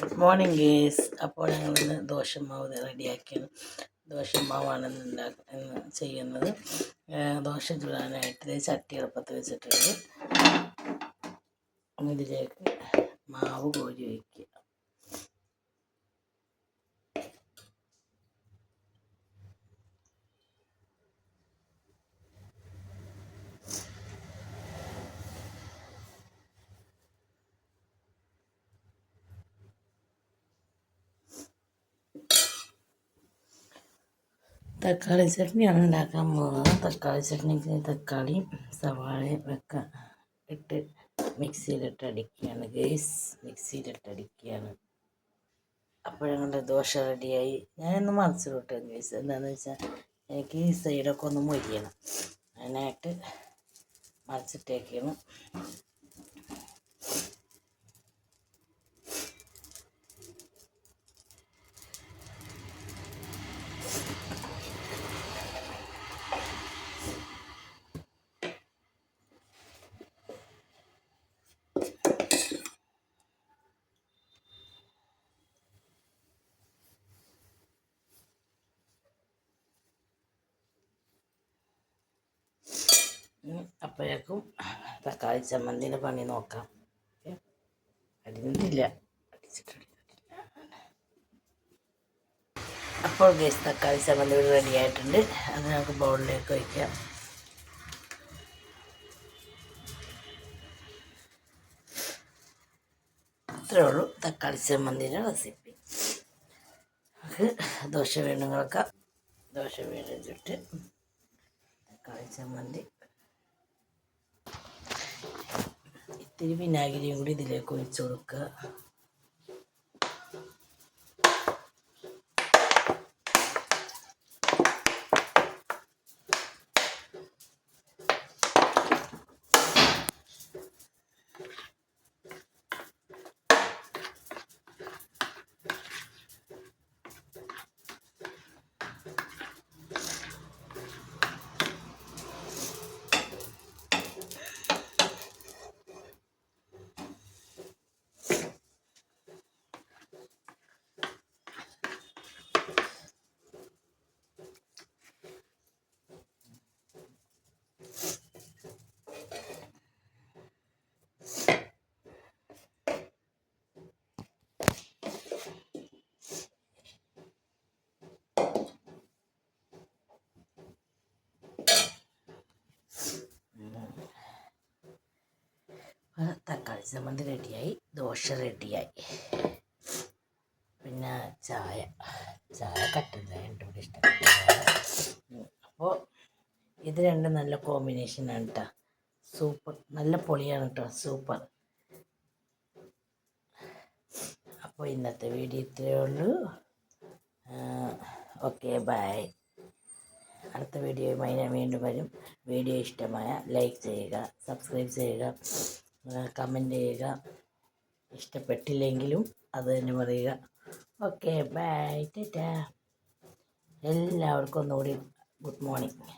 Good morning guys. അപ്പോൾ ഞങ്ങളിന്ന് ദോശമാവ് റെഡിയാക്കിയാണ്. ദോശമാവാണ് ഇന്ന് ചെയ്യുന്നത്. ദോശ ചുടാനായിട്ട് ചട്ടി എളുപ്പത്ത് വെച്ചിട്ടുണ്ട്. ഇതിലേക്ക് മാവ് കോരി വയ്ക്കുക. തക്കാളി ചട്നിയാണ് ഉണ്ടാക്കാൻ പോകുന്നത്. തക്കാളി ചട്നിക്ക് തക്കാളി സവാളയൊക്കെ ഇട്ട് മിക്സിയിലിട്ട് അടിക്കുകയാണ് ഗേസ്. മിക്സിയിലിട്ട് അടിക്കുകയാണ്. അപ്പോൾ ഞങ്ങളുടെ ദോശ റെഡിയായി. ഞാനൊന്ന് മറിച്ചിട്ട് ഗേസ്. എന്താണെന്ന് വെച്ചാൽ എനിക്ക് ഈ സൈഡൊക്കെ ഒന്ന് മൊരിയണം. അതിനായിട്ട് മറിച്ചിട്ടേക്കാണ്. അപ്പോഴേക്കും തക്കാളി ചമ്മന്തിൻ്റെ പണി നോക്കാം. അടിഞ്ഞിട്ടില്ല, അപ്പോൾ ഗേസ് തക്കാളി ചമ്മന്തി റെഡി ആയിട്ടുണ്ട്. അത് നമുക്ക് ബൗളിലേക്ക് വയ്ക്കാം. അത്രേ ഉള്ളൂ തക്കാളി ചമ്മന്തിയുടെ റെസിപ്പി. നമുക്ക് ദോശ വേണമെങ്കിലൊക്കെ ദോശ വേണ്ടിട്ട് തക്കാളി ചമ്മന്തി ഇത്തിരി വിനാഗിരിയും കൂടി ഇതിലേക്ക് ഒഴിച്ചു കൊടുക്കുക. തക്കാളി ചമ്മന്തി റെഡിയായി. ദോശ റെഡിയായി. പിന്നെ ചായ കട്ടൻ ചായ ഉണ്ട് ഇവിടെ ഇഷ്ടപ്പെട്ട. അപ്പോൾ ഇത് രണ്ടും നല്ല കോമ്പിനേഷനാണ് കേട്ടോ. സൂപ്പർ, നല്ല പൊളിയാണ് കേട്ടോ, സൂപ്പർ. അപ്പോൾ ഇന്നത്തെ വീഡിയോ ഇത്രയേ ഉള്ളൂ. Okay, bye. അടുത്ത വീഡിയോയുമായി ഞാൻ വീണ്ടും വരും. വീഡിയോ ഇഷ്ടമായ ലൈക്ക് ചെയ്യുക, സബ്സ്ക്രൈബ് ചെയ്യുക, കമൻറ്റ് ചെയ്യുക. ഇഷ്ടപ്പെട്ടില്ലെങ്കിലും അത് തന്നെ പറയുക. Okay, bye, tata. എല്ലാവർക്കും ഒന്നുകൂടി ഗുഡ് മോർണിംഗ്.